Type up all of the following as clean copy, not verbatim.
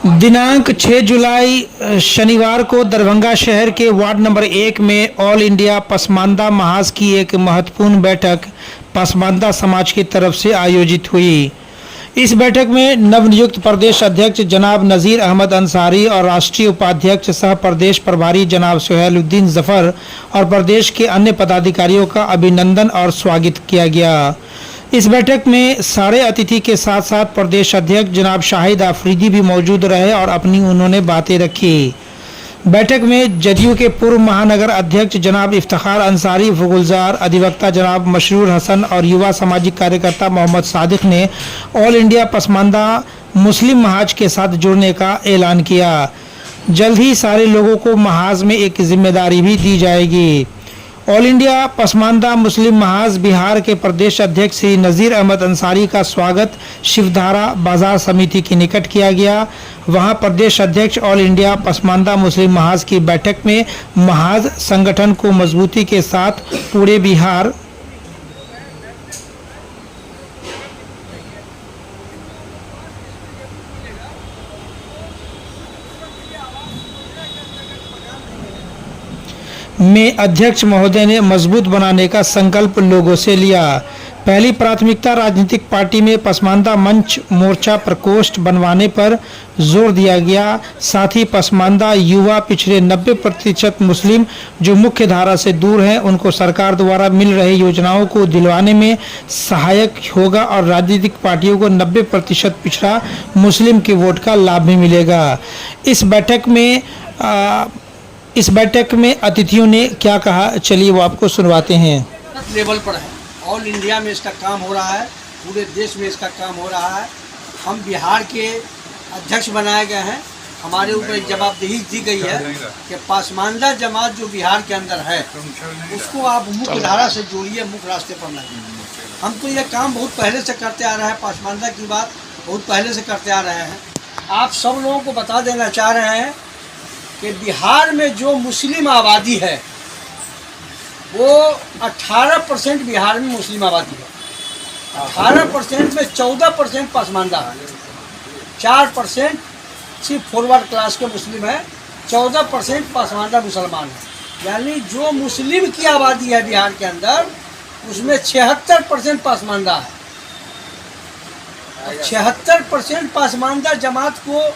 दिनांक 6 जुलाई शनिवार को दरभंगा शहर के वार्ड नंबर 1 में ऑल इंडिया पसमानदा महाज की एक महत्वपूर्ण बैठक पसमानदा समाज की तरफ से आयोजित हुई। इस बैठक में नवनियुक्त प्रदेश अध्यक्ष जनाब नज़ीर अहमद अंसारी और राष्ट्रीय उपाध्यक्ष सह प्रदेश प्रभारी जनाब सुहेलुद्दीन जफर और प्रदेश के अन्य पदाधिकारियों का अभिनंदन और स्वागत किया गया। इस बैठक में सारे अतिथि के साथ साथ प्रदेश अध्यक्ष जनाब शाहिद आफरीदी भी मौजूद रहे और अपनी उन्होंने बातें रखी। बैठक में जदयू के पूर्व महानगर अध्यक्ष जनाब इफ्तिखार अंसारी फुगुलजार, अधिवक्ता जनाब मशरूर हसन और युवा सामाजिक कार्यकर्ता मोहम्मद सादिक ने ऑल इंडिया पसमानदा मुस्लिम महाज के साथ जुड़ने का ऐलान किया। जल्द ही सारे लोगों को महाज में एक जिम्मेदारी भी दी जाएगी। ऑल इंडिया पसमानदा मुस्लिम महाज बिहार के प्रदेश अध्यक्ष श्री नज़ीर अहमद अंसारी का स्वागत शिवधारा बाजार समिति के निकट किया गया। वहां प्रदेश अध्यक्ष ऑल इंडिया पसमानदा मुस्लिम महाज की बैठक में महाज संगठन को मजबूती के साथ पूरे बिहार में अध्यक्ष महोदय ने मजबूत बनाने का संकल्प लोगों से लिया। पहली प्राथमिकता राजनीतिक पार्टी में पसमानदा मंच मोर्चा प्रकोष्ठ बनवाने पर जोर दिया गया। साथ ही पसमानदा युवा पिछड़े 90% मुस्लिम जो मुख्य धारा से दूर हैं उनको सरकार द्वारा मिल रही योजनाओं को दिलवाने में सहायक होगा और राजनीतिक पार्टियों को 90% पिछड़ा मुस्लिम के वोट का लाभ भी मिलेगा। इस बैठक में अतिथियों ने क्या कहा, चलिए वो आपको सुनवाते हैं। लेवल पर है, ऑल इंडिया में इसका काम हो रहा है, पूरे देश में इसका काम हो रहा है। हम बिहार के अध्यक्ष बनाए गए हैं। हमारे ऊपर एक जवाबदेही दी गई है कि पसमानदा जमात जो बिहार के अंदर है उसको आप मुख्य धारा से जोड़िए, मुख्य रास्ते पर लाइए। हम तो ये काम बहुत पहले से करते आ रहे हैं, पसमानदा की बात बहुत पहले से करते आ रहे हैं। आप सब लोगों को बता देना चाह रहे हैं कि बिहार में जो मुस्लिम आबादी है वो 18% बिहार में मुस्लिम आबादी है। 18% में 14% पसमानदा है, 4% सिर्फ फॉरवर्ड क्लास के मुस्लिम है, 14% पसमानदा मुसलमान है। यानी जो मुस्लिम की आबादी है बिहार के अंदर उसमें 76% पसमानदा है। 76% पसमानदा जमात को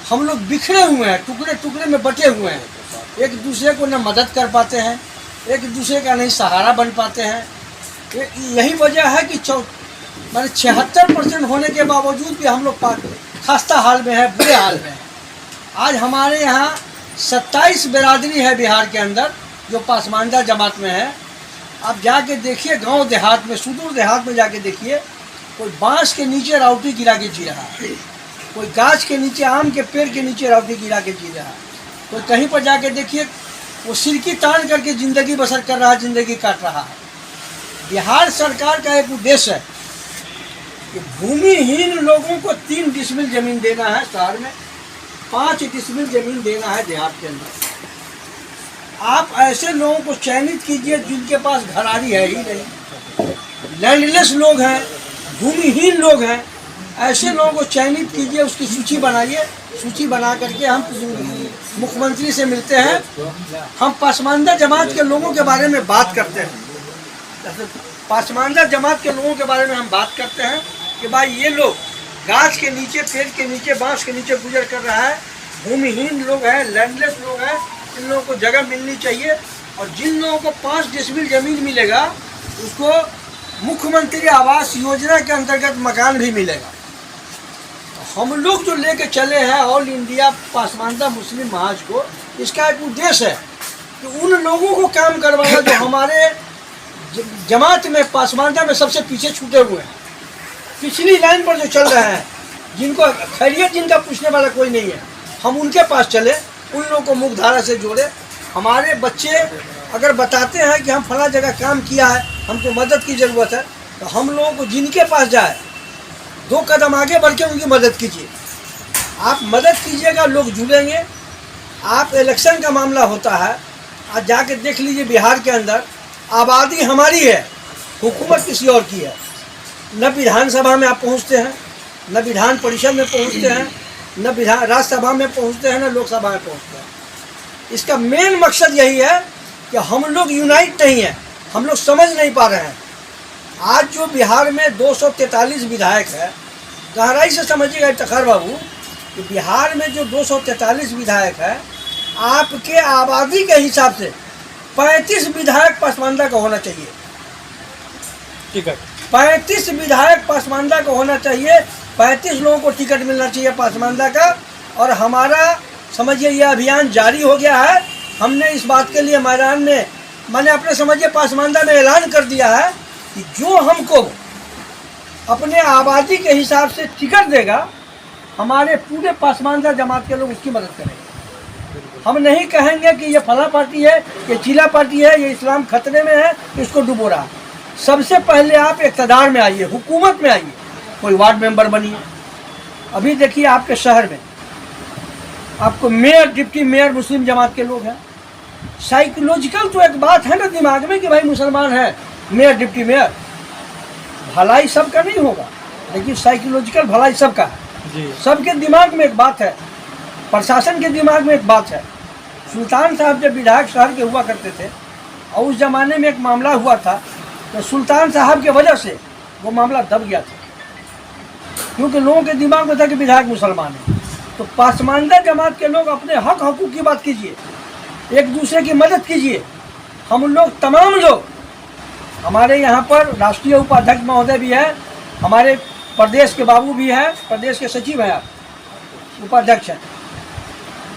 हम लोग बिखरे हुए हैं, टुकड़े टुकड़े में बटे हुए हैं। एक दूसरे को न मदद कर पाते हैं, एक दूसरे का नहीं सहारा बन पाते हैं। यही वजह है कि 76% होने के बावजूद भी हम लोग खस्ता हाल में है, बुरे हाल में है। आज हमारे यहाँ 27 बिरादरी है बिहार के अंदर जो पसमानदा जमात में है। आप जाके देखिए गांव देहात में, सुदूर देहात में जाके देखिए, कोई बांस के नीचे राउटी गिरा के जी रहा है, कोई गाछ के नीचे, आम के पेड़ के नीचे राउटी गिरा के जी रहा है, कोई कहीं पर जाके देखिए वो सिरकी तान करके ज़िंदगी बसर कर रहा है, ज़िंदगी काट रहा है। बिहार सरकार का एक उद्देश्य है कि भूमिहीन लोगों को 3 डिसमिल ज़मीन देना है शहर में, 5 डिसमिल ज़मीन देना है देहात के अंदर। आप ऐसे लोगों को चयनित कीजिए जिनके पास घराड़ी है ही नहीं, लैंडलेस लोग हैं, भूमिहीन लोग हैं, ऐसे लोगों को चयनित कीजिए, उसकी सूची बनाइए। सूची बना करके हम मुख्यमंत्री से मिलते हैं, हम पसमानदा जमात के लोगों के बारे में बात करते हैं। पसमानदा जमात के लोगों के बारे में हम बात करते हैं कि भाई ये लोग गाछ के नीचे, पेड़ के नीचे, बांस के नीचे गुजर कर रहा है, भूमिहीन लोग हैं, लैंडलेस लोग हैं, इन लोगों को जगह मिलनी चाहिए। और जिन लोगों को 5 डिसमिल ज़मीन मिलेगा उसको मुख्यमंत्री आवास योजना के अंतर्गत मकान भी मिलेगा। हम लोग जो लेके चले हैं ऑल इंडिया पसमानदा मुस्लिम महाज को, इसका एक उद्देश्य है कि उन लोगों को काम करवाना जो हमारे जमात में पसमानदा में सबसे पीछे छूटे हुए हैं, पिछली लाइन पर जो चल रहे हैं, जिनको खैरियत जिनका पूछने वाला कोई नहीं है, हम उनके पास चले, उन लोगों को मुख्य धारा से जोड़े। हमारे बच्चे अगर बताते हैं कि हम फला जगह काम किया है, हमको मदद की ज़रूरत है, तो हम लोगों को जिनके पास जाए 2 कदम आगे बढ़ के उनकी मदद कीजिए। आप मदद कीजिएगा, लोग जुड़ेंगे। आप इलेक्शन का मामला होता है, आज जाके देख लीजिए बिहार के अंदर आबादी हमारी है, हुकूमत किसी और की है। न विधानसभा में आप पहुंचते हैं, न विधान परिषद में पहुंचते हैं, न राज्यसभा में पहुंचते हैं न लोकसभा में पहुंचते हैं। इसका मेन मकसद यही है कि हम लोग यूनाइट नहीं हैं, हम लोग समझ नहीं पा रहे हैं। आज जो बिहार में 243 विधायक है, गहराई से समझिएगा इफ्तिखार बाबू कि बिहार में जो 243 विधायक है, आपके आबादी के हिसाब से 35 विधायक पसमानदा का होना चाहिए। टिकट 35 विधायक पसमानदा का होना चाहिए, 35 लोगों को टिकट मिलना चाहिए पसमानदा का। और हमारा समझिए यह अभियान जारी हो गया है। हमने इस बात के लिए मैदान में मैंने अपने समझिए पसमानदा में ऐलान कर दिया है कि जो हमको अपने आबादी के हिसाब से टिकट देगा, हमारे पूरे पसमानदा जमात के लोग उसकी मदद करेंगे। हम नहीं कहेंगे कि ये फला पार्टी है, ये चीला पार्टी है, ये इस्लाम खतरे में है, इसको डुबो रहा। सबसे पहले आप इक़्तिदार में आइए, हुकूमत में आइए, कोई वार्ड मेंबर बनिए। अभी देखिए आपके शहर में आपको मेयर, डिप्टी मेयर मुस्लिम जमात के लोग हैं। साइकोलॉजिकल तो एक बात है ना दिमाग में कि भाई मुसलमान है मेयर, डिप्टी मेयर। भलाई सबका नहीं होगा, लेकिन साइकोलॉजिकल भलाई सबका है। जी सबके दिमाग में एक बात है, प्रशासन के दिमाग में एक बात है। सुल्तान साहब जब विधायक शहर के हुआ करते थे और उस ज़माने में एक मामला हुआ था, तो सुल्तान साहब के वजह से वो मामला दब गया था, क्योंकि लोगों के दिमाग में था कि विधायक मुसलमान है। तो पसमानदा जमात के लोग अपने हक हकूक़ की बात कीजिए, एक दूसरे की मदद कीजिए। हम लोग तमाम लोग, हमारे यहाँ पर राष्ट्रीय उपाध्यक्ष महोदय भी है, हमारे प्रदेश के बाबू भी हैं, प्रदेश के सचिव हैं, आप उपाध्यक्ष हैं,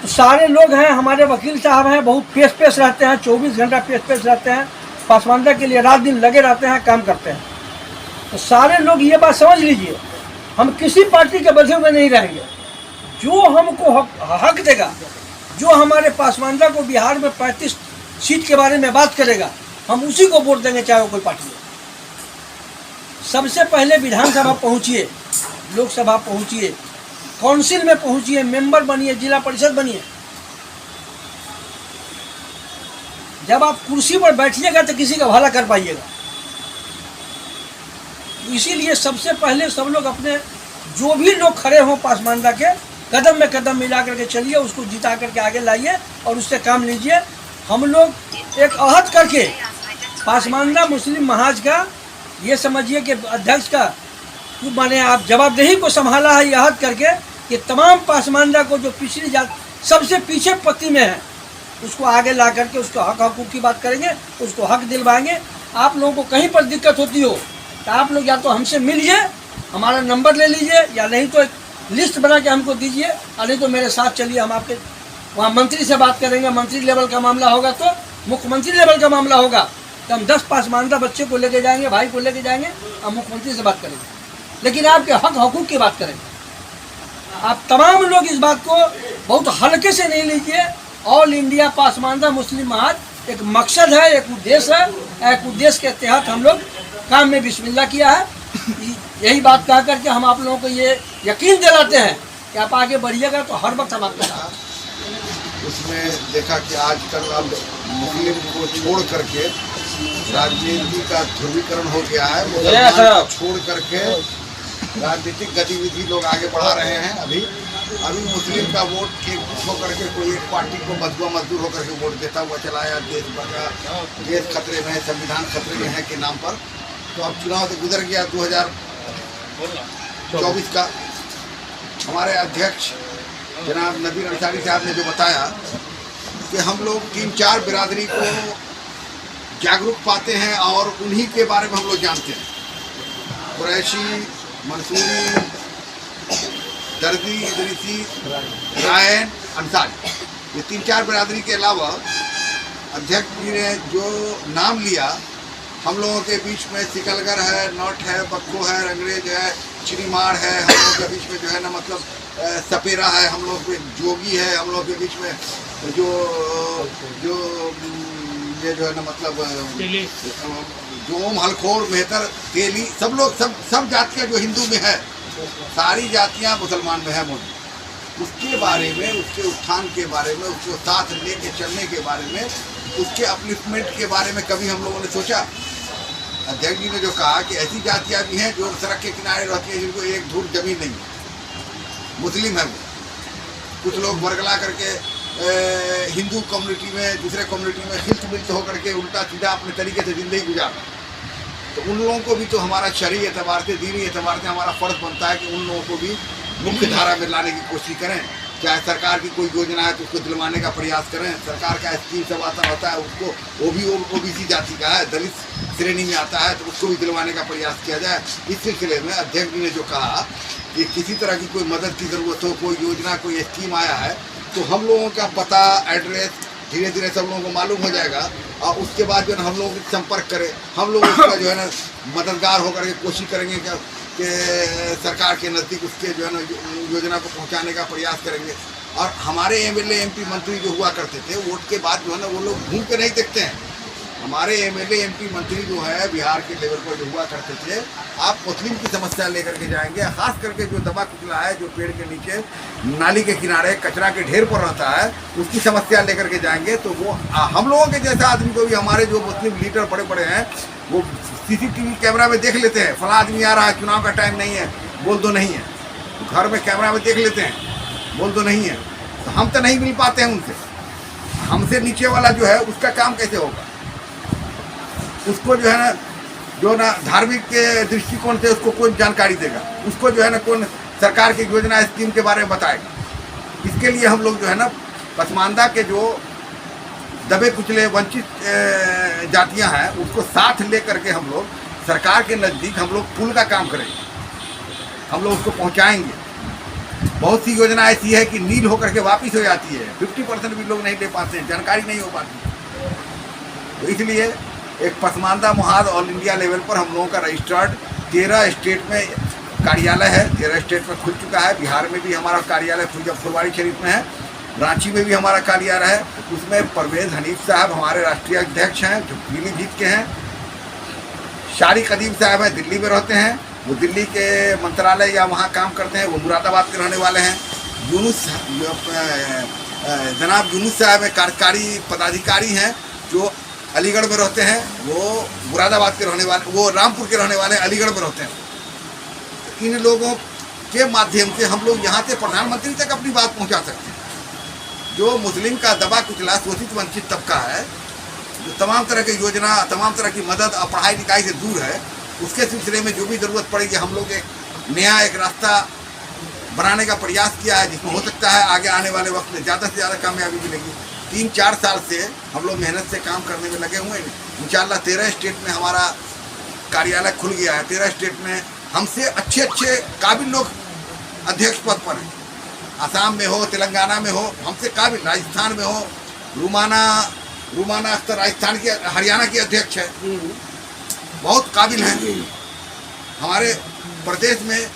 तो सारे लोग हैं, हमारे वकील साहब हैं, बहुत पेश रहते हैं, 24 घंटा पेश रहते हैं, पसमानदा के लिए रात दिन लगे रहते हैं, काम करते हैं। तो सारे लोग ये बात समझ लीजिए, हम किसी पार्टी के बंधे हुए नहीं रहेंगे। जो हमको हक देगा, जो हमारे पसमानदा को बिहार में 35 सीट के बारे में बात करेगा, हम उसी को वोट देंगे, चाहे वो कोई पार्टी हो। सबसे पहले विधानसभा पहुंचिए, लोकसभा पहुंचिए, काउंसिल में पहुंचिए, मेंबर बनिए, जिला परिषद बनिए। जब आप कुर्सी पर बैठिएगा तो किसी का भला कर पाइएगा। इसीलिए सबसे पहले सब लोग अपने जो भी लोग खड़े हों पसमानदा के, कदम में कदम मिला करके चलिए, उसको जिता करके आगे लाइए और उससे काम लीजिए। हम लोग एक अहद करके पसमानदा मुस्लिम महाज का, ये समझिए कि अध्यक्ष का माने आप जवाबदेही को संभाला है, यह अहद करके कि तमाम पसमानदा को जो पिछड़ी जात सबसे पीछे पत्ती में है, उसको आगे ला करके उसको हक हकूक़ की बात करेंगे, उसको हक दिलवाएंगे। आप लोगों को कहीं पर दिक्कत होती हो तो आप लोग या तो हमसे मिलिए, हमारा नंबर ले लीजिए, या नहीं तो एक लिस्ट बना के हमको दीजिए, और नहीं तो मेरे साथ चलिए, हम आपके वहाँ मंत्री से बात करेंगे। मंत्री लेवल का मामला होगा तो मुख्यमंत्री लेवल का मामला होगा तो हम 10 पसमानदा बच्चे को लेके जाएंगे, भाई को लेके जाएंगे, हम मुख्यमंत्री से बात करेंगे, लेकिन आपके हक हकूक़ की बात करेंगे। आप तमाम लोग इस बात को बहुत हल्के से नहीं लीजिए। ऑल इंडिया पसमानदा मुस्लिम महाज एक मकसद है, एक उद्देश्य है, एक उद्देश्य के तहत हम लोग काम में बिस्मिल्लाह किया है। यही बात कह करके हम आप लोगों को ये यकीन दिलाते हैं कि आप आगे बढ़िएगा तो हर वक्त हम आपके साथ। उसमें देखा कि आजकल अब मुस्लिम को छोड़ करके राजनीति का ध्रुवीकरण हो गया है। मुसलमान को छोड़ करके राजनीतिक गतिविधि लोग आगे बढ़ा रहे हैं। अभी मुस्लिम का वोट एक होकर के कोई एक पार्टी को मजदूर होकर के वोट देता हुआ चला आया। देश खतरे में है, संविधान खतरे में है के नाम पर। तो अब चुनाव तो गुजर गया 2024 का। हमारे अध्यक्ष जनाब नबीर अंसारी साहब ने जो बताया कि हम लोग 3-4 बिरादरी को जागरूक पाते हैं और उन्हीं के बारे में हम लोग जानते हैं। कुरैशी, मंसूरी, दर्दी, इदरीसी, रायन, अंसारी, ये 3-4 बिरादरी के अलावा अध्यक्ष जी ने जो नाम लिया, हम लोगों के बीच में सिकलगर है, नौट है, बक्को है, रंगरेज है, चिनीमार है, हम लोगों के बीच में जो है ना मतलब सपेरा है, हम लोग के जोगी है, हम लोग के बीच में जो ये जो है ना मतलब जोम, हलखोर, मेहतर, तेली, सब लोग सब जातियाँ जो हिंदू में है, सारी जातियाँ मुसलमान में है मौजूद। उसके बारे में, उसके उत्थान के बारे में, उसको साथ लेके चलने के बारे में, उसके अपलिफ्टमेंट के बारे में कभी हम लोगों ने सोचा? अध्यक्ष जी ने जो कहा कि ऐसी जातियाँ भी हैं जो सड़क के किनारे रहती हैं, जिनको एक धूर जमीन नहीं है, मुस्लिम है वो, कुछ लोग वर्गला करके हिंदू कम्युनिटी में दूसरे कम्युनिटी में हिल्ट मिल्ट होकर के उल्टा सीधा अपने तरीके से ज़िंदगी गुजारते हैं। तो उन लोगों को भी तो हमारा शरई एतबार से दीनी एतबार से हमारा फ़र्ज़ बनता है कि उन लोगों को भी मुख्य धारा में लाने की कोशिश करें। चाहे सरकार की कोई योजना है तो उसको दिलवाने का प्रयास करें। सरकार का स्कीम सब आता होता है उसको, वो भी ओबीसी जाति का है, दलित श्रेणी में आता है, तो उसको भी दिलवाने का प्रयास किया जाए। इस सिलसिले में अध्यक्ष जी ने जो कहा कि किसी तरह की कोई मदद की ज़रूरत हो, कोई योजना कोई स्कीम आया है, तो हम लोगों का पता एड्रेस धीरे धीरे सब लोगों को मालूम हो जाएगा और उसके बाद जो है ना हम लोग संपर्क करें, हम लोग उसका जो है ना मददगार होकर के कोशिश करेंगे कि सरकार के नज़दीक उसके जो है ना योजना को पहुंचाने का प्रयास करेंगे। और हमारे एमएलए एमपी मंत्री जो हुआ करते थे, वोट के बाद जो है ना वो लोग घूम के नहीं देखते हैं। हमारे एमएलए एमपी मंत्री जो है बिहार के लेवल पर जो हुआ करते थे, आप मुस्लिम की समस्या लेकर के जाएंगे, खास करके जो दबा कुचला है, जो पेड़ के नीचे नाली के किनारे कचरा के ढेर पर रहता है, उसकी समस्या लेकर के जाएंगे तो वो हम लोगों के जैसा आदमी को भी, हमारे जो मुस्लिम लीडर बड़े बड़े हैं वो सीसीटीवी कैमरा में देख लेते हैं, फला आदमी आ रहा है, चुनाव का टाइम नहीं है, बोल दो नहीं है। घर में कैमरा में देख लेते हैं, बोल दो नहीं है। तो हम तो नहीं मिल पाते हैं उनसे। हमसे नीचे वाला जो है उसका काम कैसे होगा? उसको जो है ना धार्मिक के दृष्टिकोण से उसको कौन जानकारी देगा? उसको जो है ना कौन सरकार की योजना स्कीम के बारे में बताएगा? इसके लिए हम लोग जो है ना पसमानदा के जो दबे कुचले वंचित जातियां हैं उसको साथ लेकर के हम लोग सरकार के नज़दीक हम लोग पुल का काम करेंगे, हम लोग उसको पहुंचाएंगे। बहुत सी योजना ऐसी है कि नील होकर के वापिस हो जाती है, 50% भी लोग नहीं ले पाते हैं, जानकारी नहीं हो पाती। तो इसलिए एक पसमानदा मुहाद ऑल इंडिया लेवल पर हम लोगों का रजिस्टर्ड 13 स्टेट में कार्यालय है, 13 स्टेट में खुल चुका है। बिहार में भी हमारा कार्यालय फुलवाड़ी शरीफ में है, रांची में भी हमारा कार्यालय है। उसमें परवेज हनीफ साहब हमारे राष्ट्रीय अध्यक्ष हैं जो पीलीभीत के हैं। शारिक अदीम साहब हैं, दिल्ली में रहते हैं, वो दिल्ली के मंत्रालय या वहाँ काम करते हैं, वो मुरादाबाद के रहने वाले हैं। जनाब यूनुस साहब कार्यकारी पदाधिकारी हैं जो अलीगढ़ में रहते हैं, वो मुरादाबाद के रहने वाले, वो रामपुर के रहने वाले अलीगढ़ में रहते हैं। इन लोगों के माध्यम से हम लोग यहाँ से प्रधानमंत्री तक अपनी बात पहुँचा सकते हैं। जो मुस्लिम का दबा कुचला शोषित वंचित तबका है, जो तमाम तरह की योजना, तमाम तरह की मदद और पढ़ाई लिखाई से दूर है, उसके सिलसिले में जो भी ज़रूरत पड़ेगी हम लोग एक नया एक रास्ता बनाने का प्रयास किया है, जिसमें हो सकता है आगे आने वाले वक्त में ज़्यादा से ज़्यादा कामयाबी मिलेगी। 3-4 साल से हम लोग मेहनत से काम करने में लगे हुए हैं। इंशाल्लाह 13 स्टेट में हमारा कार्यालय खुल गया है। 13 स्टेट में हमसे अच्छे अच्छे काबिल लोग अध्यक्ष पद पर हैं। आसाम में हो, तेलंगाना में हो, हमसे काबिल, राजस्थान में हो, रुमाना अख्तर राजस्थान की, हरियाणा की अध्यक्ष है, बहुत काबिल हैं। हमारे प्रदेश में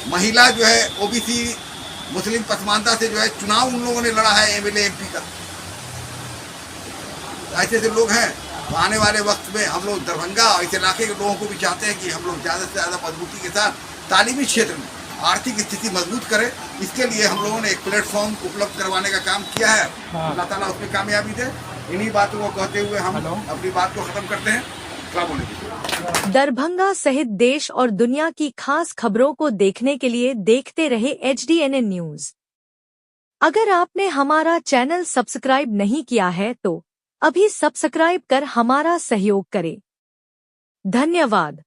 महिला जो है ओबीसी मुस्लिम पसमानदा से जो है चुनाव उन लोगों ने लड़ा है, एमएलए एमपी का। ऐसे ऐसे लोग हैं। तो आने वाले वक्त में हम लोग दरभंगा और इस इलाके के लोगों को भी चाहते हैं कि हम लोग ज़्यादा से ज़्यादा मजबूती के साथ तालीमी क्षेत्र में आर्थिक स्थिति मजबूत करें। इसके लिए हम लोगों ने एक प्लेटफॉर्म उपलब्ध करवाने का काम किया है। अल्लाह ताला उसमें कामयाबी दे। इन्हीं बातों को कहते हुए हम अपनी बात को ख़त्म करते हैं। क्या बोलेंगे? दरभंगा सहित देश और दुनिया की खास खबरों को देखने के लिए देखते रहे HDNN न्यूज। अगर आपने हमारा चैनल सब्सक्राइब नहीं किया है तो अभी सब्सक्राइब कर हमारा सहयोग करें। धन्यवाद।